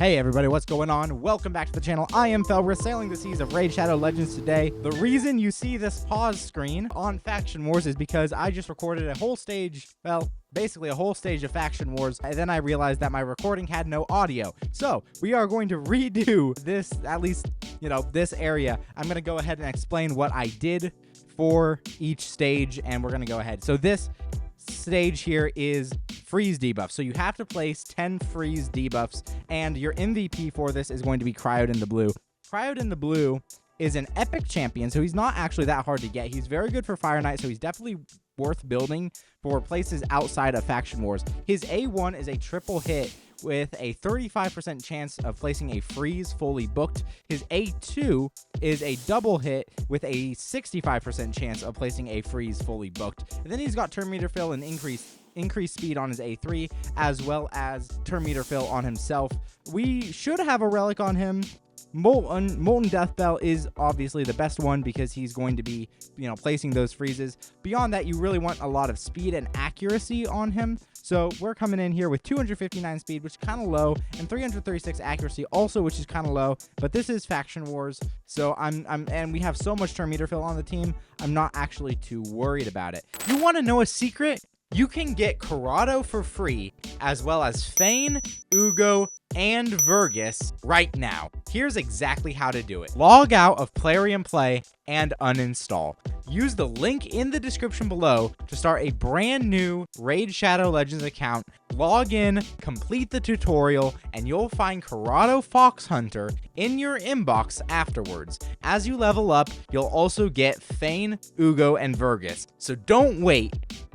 Hey everybody, what's going on? Welcome back to the channel. I am Fel. We're sailing the seas of Raid Shadow Legends today. The reason you see this pause screen on Faction Wars is because I just recorded a whole stage, well, basically a whole stage of Faction Wars, and then I realized that my recording had no audio. So we are going to redo this, at least, this area. I'm going to go ahead and explain what I did for each stage, and we're going to go ahead. So this stage here is freeze debuff. So you have to place 10 freeze debuffs, and your MVP for this is going to be Cryoed in the Blue. Cryoed in the Blue is an epic champion, so he's not actually that hard to get. He's very good for Fire Knight, so he's definitely worth building for places outside of Faction Wars. His A1 is a triple hit with a 35% chance of placing a freeze fully booked. His A2 is a double hit with a 65% chance of placing a freeze fully booked. And then he's got turn meter fill and increased speed on his A3, as well as turn meter fill on himself. We should have a relic on him. Molten Death Bell is obviously the best one because he's going to be, placing those freezes. Beyond that, you really want a lot of speed and accuracy on him. So we're coming in here with 259 speed, which is kind of low, and 336 accuracy also, which is kind of low. But this is Faction Wars, so and we have so much turn meter fill on the team, I'm not actually too worried about it. You want to know a secret? You can get Corrado for free, as well as Fane, Ugo, and Vergus right now. Here's exactly how to do it. Log out of Plarium Play and uninstall. Use the link in the description below to start a brand new Raid Shadow Legends account. Log in, complete the tutorial, and you'll find Corrado Fox Hunter in your inbox afterwards. As you level up, you'll also get Fane, Ugo, and Vergus. So don't wait.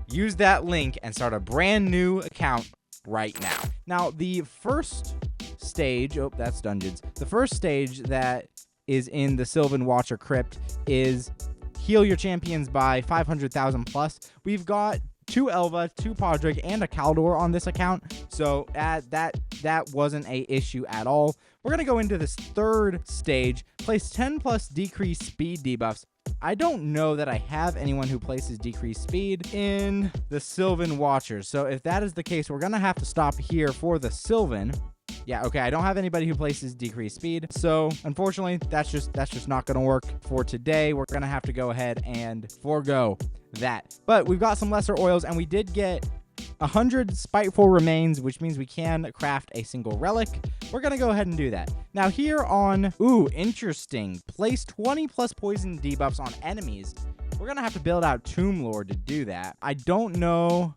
Use that link and start a brand new account right now. Now, the first stage, oh, that's dungeons. The first stage that is in the Sylvan Watcher Crypt is heal your champions by 500,000 plus. We've got 2 Elva, 2 Podrick, and a Kaldor on this account, so that wasn't a issue at all. We're going to go into this third stage, place 10 plus decreased speed debuffs. I don't know that I have anyone who places decreased speed in the Sylvan Watchers, so if that is the case, we're going to have to stop here for the Sylvan. Yeah, okay, I don't have anybody who places decreased speed, so unfortunately, that's just not going to work for today. We're going to have to go ahead and forego that. But we've got some lesser oils, and we did get 100 spiteful remains, which means we can craft a single relic. We're going to go ahead and do that. Now here on, ooh, interesting, place 20 plus poison debuffs on enemies. We're going to have to build out Tomb Lord to do that. I don't know.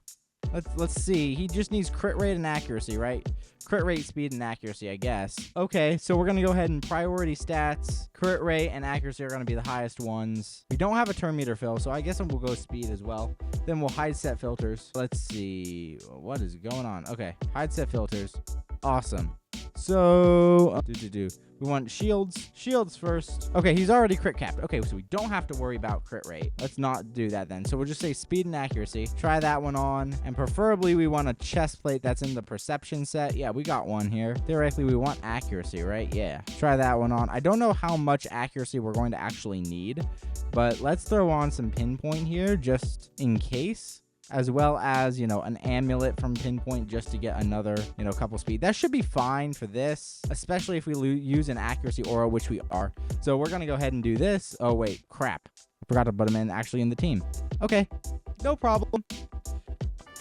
Let's see. He just needs crit rate and accuracy, right? Crit rate, speed, and accuracy, I guess. Okay, so we're going to go ahead and priority stats. Crit rate and accuracy are going to be the highest ones. We don't have a turn meter fill, so I guess we'll go speed as well. Then we'll hide set filters. Let's see. What is going on? Okay, hide set filters. Awesome. So, we want shields. Shields first. Okay, he's already crit capped. Okay, so we don't have to worry about crit rate. Let's not do that then. So we'll just say speed and accuracy. Try that one on. And preferably, we want a chest plate that's in the perception set. Yeah, we got one here. Theoretically, we want accuracy, right? Yeah. Try that one on. I don't know how much accuracy we're going to actually need, but let's throw on some pinpoint here just in case, as well as, an amulet from pinpoint just to get another, couple speed. That should be fine for this, especially if we use an accuracy aura, which we are. So we're going to go ahead and do this. Oh, wait, crap. I forgot to put him in actually in the team. Okay, no problem.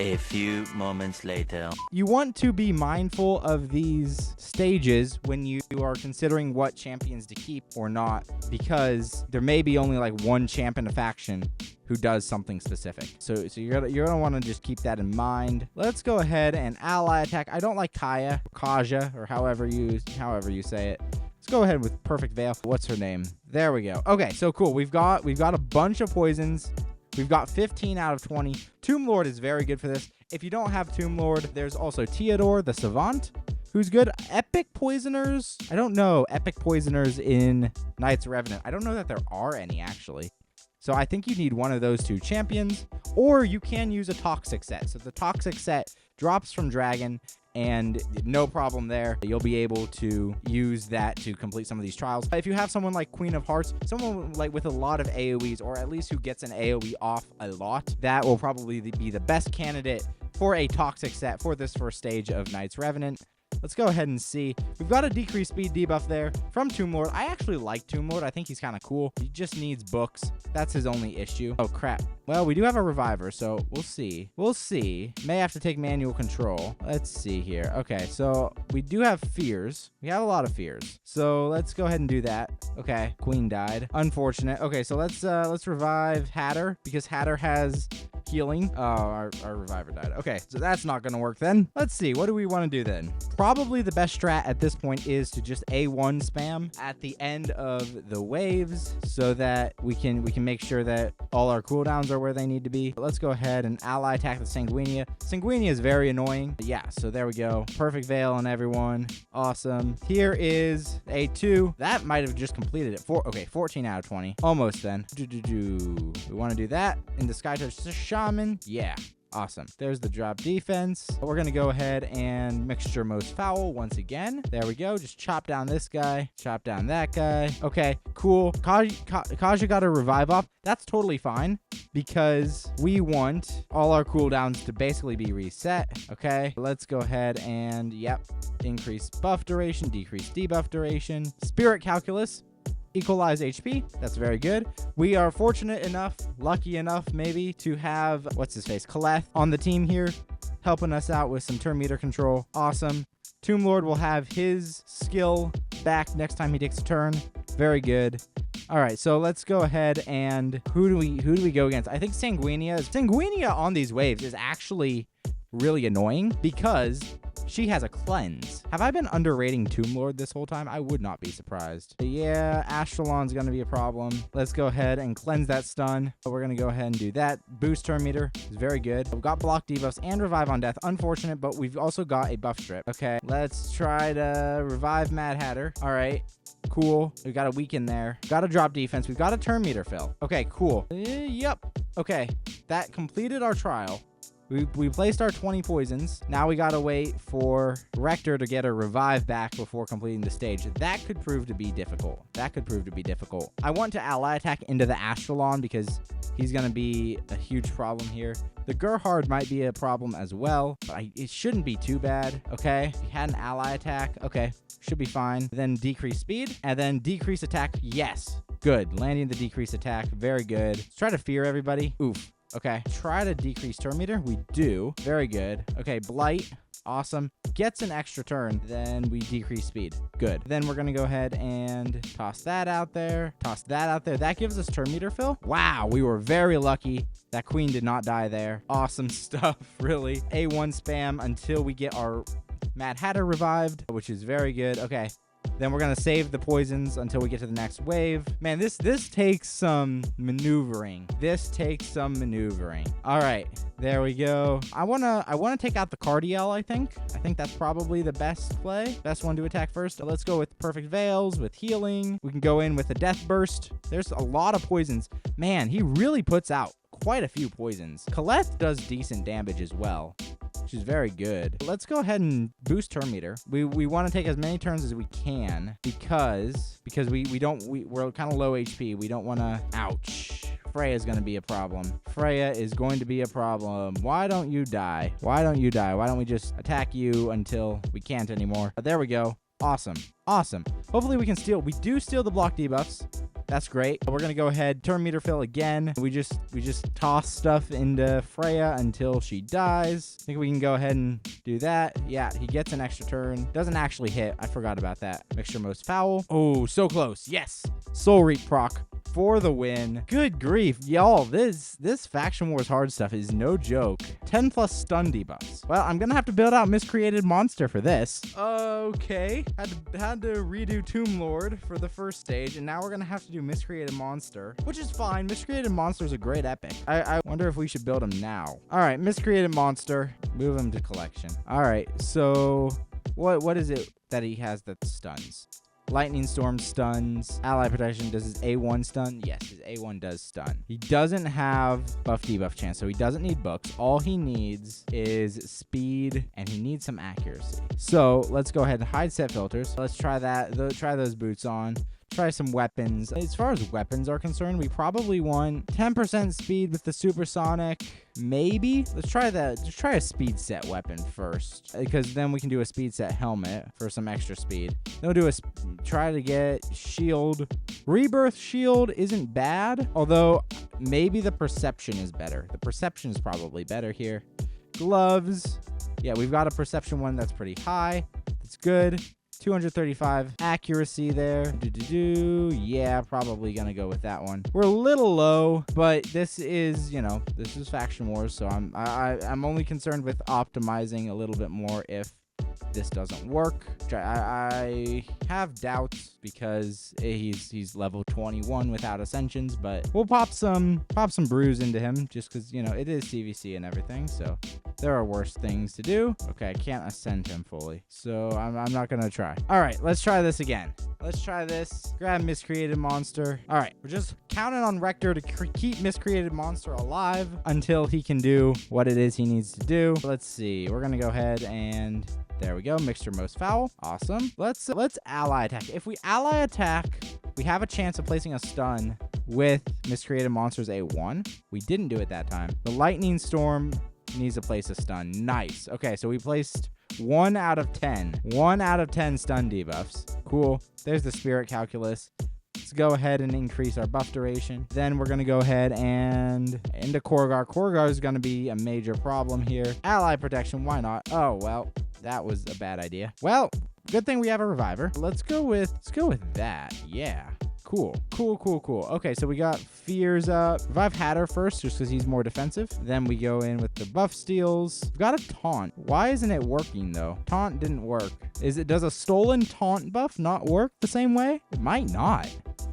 A few moments later. You want to be mindful of these stages when you are considering what champions to keep or not, because there may be only like one champ in a faction who does something specific. So you're gonna want to just keep that in mind. Let's go ahead and ally attack. I don't like Kaja, or however you say it. Let's go ahead with Perfect Veil. What's her name? There we go. Okay, so cool. We've got a bunch of poisons. We've got 15 out of 20. Tomb Lord is very good for this. If you don't have Tomb Lord, there's also Theodore, the Savant, who's good. Epic Poisoners. I don't know. Epic Poisoners in Knights Revenant. I don't know that there are any, actually. So I think you need one of those 2 champions, or you can use a Toxic set. So the Toxic set drops from Dragon, and no problem there. You'll be able to use that to complete some of these trials. If you have someone like Queen of Hearts, someone like with a lot of AoEs, or at least who gets an AoE off a lot, that will probably be the best candidate for a Toxic set for this first stage of Knights Revenant. Let's go ahead and see. We've got a decreased speed debuff there from Tomb Lord. I actually like Tomb Lord. I think he's kind of cool. He just needs books. That's his only issue. Oh, crap. Well, we do have a reviver, so we'll see. We'll see. May have to take manual control. Let's see here. Okay, so we do have fears. We have a lot of fears. So let's go ahead and do that. Okay, Queen died. Unfortunate. Okay, so let's revive Hatter because Hatter has healing. Oh, our reviver died. Okay, so that's not gonna work then. Let's see, what do we want to do then? Probably the best strat at this point is to just A1 spam at the end of the waves so that we can make sure that all our cooldowns are where they need to be. But let's go ahead and ally attack the Sanguinia. Sanguinia is very annoying. But yeah, so there we go. Perfect veil on everyone. Awesome. Here is A2. That might have just completed it. Okay, 14 out of 20. Almost then. We want to do that in the Sky Touch Shaman. Yeah. Awesome. There's the drop defense. We're going to go ahead and mixture most foul once again. There we go. Just chop down this guy. Chop down that guy. Okay, cool. Kaja got a revive off. That's totally fine because we want all our cooldowns to basically be reset. Okay, let's go ahead and, yep, increase buff duration, decrease debuff duration. Spirit calculus. Equalize HP. That's very good. We are fortunate enough, lucky enough maybe, to have, what's his face, Kaleth on the team here, helping us out with some turn meter control. Awesome. Tomb Lord will have his skill back next time he takes a turn. Very good. All right, so let's go ahead and who do we go against? I think Sanguinia on these waves is actually really annoying because she has a cleanse. Have I been underrating Tomb Lord this whole time? I would not be surprised. But yeah, Ashtalon's gonna be a problem. Let's go ahead and cleanse that stun. We're gonna go ahead and do that. Boost turn meter is very good. We've got block debuffs and revive on death. Unfortunate, but we've also got a buff strip. Okay, let's try to revive Mad Hatter. All right. Cool. We got a weaken there. Got a drop defense. We've got a turn meter fill. Okay, cool. Yep. Okay, that completed our trial. We placed our 20 poisons. Now we gotta wait for Rector to get a revive back before completing the stage. That could prove to be difficult. I want to ally attack into the Ashtalon because he's gonna be a huge problem here. The Gerhard might be a problem as well, but it shouldn't be too bad. Okay, we had an ally attack. Okay, should be fine. Then decrease speed and then decrease attack. Yes, good. Landing the decrease attack. Very good. Let's try to fear everybody. Oof. Okay, try to decrease turn meter. We do. Very good. Okay, Blight. Awesome. Gets an extra turn. Then we decrease speed. Good. Then we're going to go ahead and toss that out there. Toss that out there. That gives us turn meter fill. Wow, we were very lucky. That queen did not die there. Awesome stuff, really. A1 spam until we get our Mad Hatter revived, which is very good. Okay. Then we're going to save the poisons until we get to the next wave. Man, this takes some maneuvering. All right, there we go. I want to take out the Cardiel, I think. I think that's probably the best play. Best one to attack first. Let's go with Perfect Veils, with healing. We can go in with a Death Burst. There's a lot of poisons. Man, he really puts out quite a few poisons. Kaleth does decent damage as well, which is very good. Let's go ahead and boost turn meter. We want to take as many turns as we can because we're kind of low HP. We don't want to. Ouch. Freya is going to be a problem. Why don't you die? Why don't we just attack you until we can't anymore? There we go. Awesome. Hopefully we can steal. We do steal the block debuffs. That's great. We're going to go ahead, turn meter fill again. We just toss stuff into Freya until she dies. I think we can go ahead and do that. Yeah, he gets an extra turn. Doesn't actually hit. I forgot about that. Mixture most foul. Oh, so close. Yes. Soul Reap proc for the win. Good grief. Y'all, this Faction Wars hard stuff is no joke. 10 plus stun debuffs. Well, I'm going to have to build out Miscreated Monster for this. Okay. Had to redo Tomb Lord for the first stage, and now we're going to have to do Miscreated Monster, which is fine. Miscreated Monster is a great epic. I wonder if we should build him now. All right, Miscreated Monster. Move him to collection. All right, so what is it that he has that stuns? Lightning Storm stuns. Ally Protection, does his A1 stun? Yes, his A1 does stun. He doesn't have buff debuff chance, so he doesn't need books. All he needs is speed, and he needs some accuracy. So let's go ahead and hide set filters. Let's try that. Try those boots on. Try some weapons. As far as weapons are concerned, we probably want 10% speed with the supersonic. Maybe. Let's try that. Just try a speed set weapon first, because then we can do a speed set helmet for some extra speed. Then we'll do try to get shield. Rebirth shield isn't bad, although maybe the perception is better. The perception is probably better here. Gloves. Yeah, we've got a perception one that's pretty high. That's good. 235 accuracy there. Yeah, probably gonna go with that one. We're a little low, but this is, you know, this is Faction Wars, so I'm only concerned with optimizing a little bit more if this doesn't work. I have doubts because he's level 21 without ascensions, but we'll pop some brews into him just because, you know, it is CVC and everything, so there are worse things to do. Okay, I can't ascend him fully, so I'm not gonna try. All right, let's try this again. Let's try this. Grab Miscreated Monster. All right, we're just counting on Rector to keep Miscreated Monster alive until he can do what it is he needs to do. Let's see. We're gonna go ahead and there we go. Mixture Most Foul. Awesome. Let's ally attack. If we ally attack, we have a chance of placing a stun with Miscreated Monster's A1. We didn't do it that time. The Lightning Storm needs to place a stun. Nice. Okay, so we placed 1 out of 10. 1 out of 10 stun debuffs. Cool. There's the Spirit Calculus. Let's go ahead and increase our buff duration. Then we're going to go ahead and into Korgar. Korgar is going to be a major problem here. Ally protection. Why not? Oh, well, that was a bad idea. Well, good thing we have a reviver. Let's go with that. Yeah. Cool. Okay, so we got Fears up. Revive Hatter first, just because he's more defensive. Then we go in with the buff steals. We've got a taunt. Why isn't it working, though? Taunt didn't work. Does a stolen taunt buff not work the same way? It might not.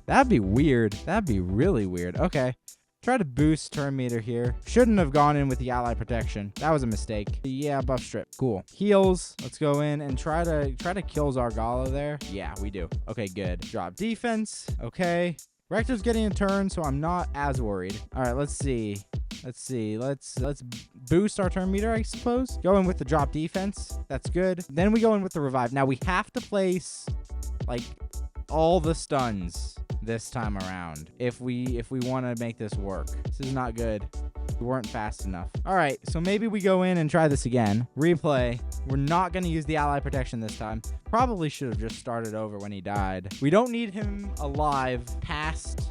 That'd be weird. That'd be really weird. Okay. Try to boost turn meter here. Shouldn't have gone in with the ally protection. That was a mistake. Yeah, buff strip. Cool. Heals. Let's go in and try to kill Zargala there. Yeah, we do. Okay, good. Drop defense. Okay. Rector's getting a turn, so I'm not as worried. All right, let's see. Let's boost our turn meter, I suppose. Go in with the drop defense. That's good. Then we go in with the revive. Now we have to place like all the stuns this time around if we want to make this work. This is not good. We weren't fast enough. All right, so maybe we go in and try this again. Replay. We're not going to use the ally protection this time. Probably should have just started over when he died. We don't need him alive past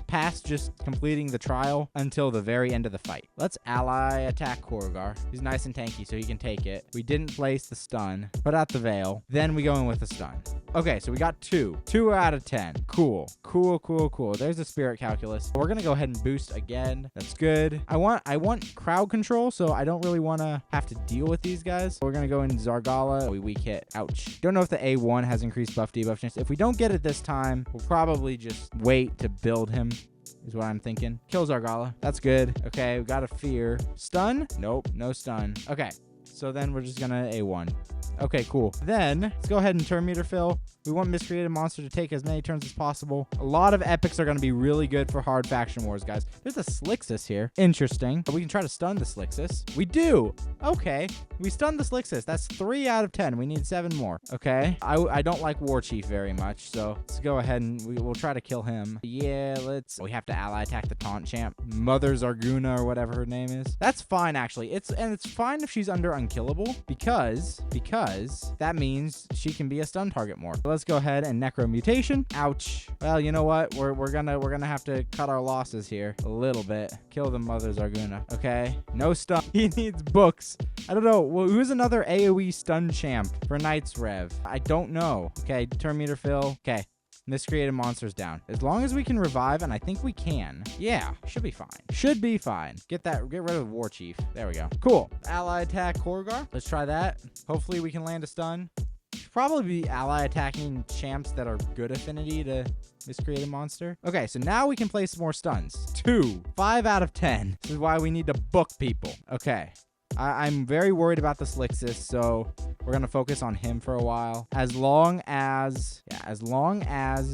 just completing the trial until the very end of the fight. Let's ally attack Korgar. He's nice and tanky, so he can take it. We didn't place the stun. Put out the veil. Then we go in with the stun. Okay, so we got 2 out of 10. Cool. There's the Spirit Calculus. We're gonna go ahead and boost again. That's good. I want crowd control, so I don't really want to have to deal with these guys. We're gonna go in Zargala. We weak hit. Ouch. Don't know if the A1 has increased buff debuff chance. If we don't get it this time, we'll probably just wait to build him, is what I'm thinking. Kill Zargala. That's good. Okay, we got a fear. Stun? Nope, no stun. Okay, so then we're just gonna A1. Okay, cool. Then let's go ahead and turn meter fill. We want Miscreated Monster to take as many turns as possible. A lot of epics are going to be really good for hard faction wars, guys. There's a Slixus here. Interesting. We can try to stun the Slixus. We do. Okay. We stunned the Slixus. That's 3 out of 10. We need 7 more. Okay. I don't like War Chief very much, so let's go ahead and we'll try to kill him. Yeah, we have to ally attack the taunt champ. Mother Zarguna or whatever her name is. That's fine, actually. It's fine if she's under unkillable because that means she can be a stun target more. Let's go ahead and Necro Mutation. Ouch. Well, you know what? We're gonna have to cut our losses here a little bit. Kill the Mother Zarguna. Okay. No stun. He needs books. I don't know. Well, who's another AoE stun champ for Knight's Rev? I don't know. Okay. Turn meter fill. Okay. Miscreated Monster's down. As long as we can revive, and I think we can. Yeah, should be fine. Should be fine. Get rid of War Chief. There we go. Cool. Ally attack Korgar. Let's try that. Hopefully we can land a stun. Should probably be ally attacking champs that are good affinity to Miscreated Monster. Okay, so now we can place more stuns. 5 out of 10. This is why we need to book people. Okay. I'm very worried about the Slixus, so we're going to focus on him for a while. As long as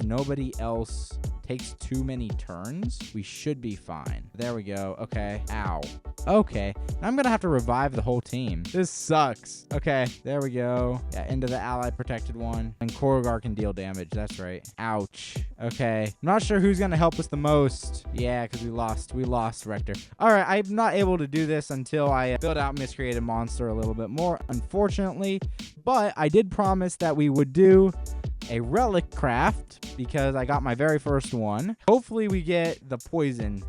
nobody else takes too many turns, we should be fine. There we go. Okay. Ow. Okay. I'm going to have to revive the whole team. This sucks. Okay. There we go. Yeah, into the ally protected one. And Korrigar can deal damage. That's right. Ouch. Okay. I'm not sure who's going to help us the most. Yeah, because we lost. We lost Rector. All right. I'm not able to do this until I build out Miscreated Monster a little bit more, unfortunately. But I did promise that we would do a relic craft because I got my very first one. Hopefully we get the poison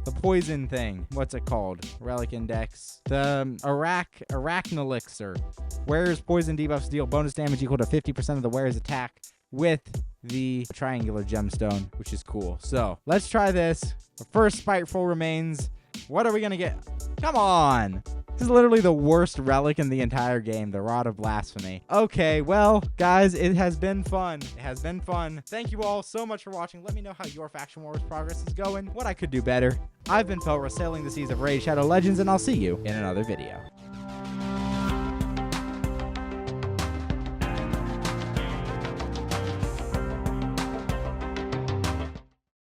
thing. What's it called? Relic index. The Arachnelixir. Wearer's poison debuffs deal bonus damage equal to 50% of the wearer's attack with the triangular gemstone, which is cool. So let's try this. The first spiteful remains. What are we gonna get? Come on. This is literally the worst relic in the entire game, the Rod of Blasphemy. Okay, well, guys, it has been fun. It has been fun. Thank you all so much for watching. Let me know how your Faction Wars progress is going, what I could do better. I've been Felra, sailing the seas of Raid Shadow Legends, and I'll see you in another video.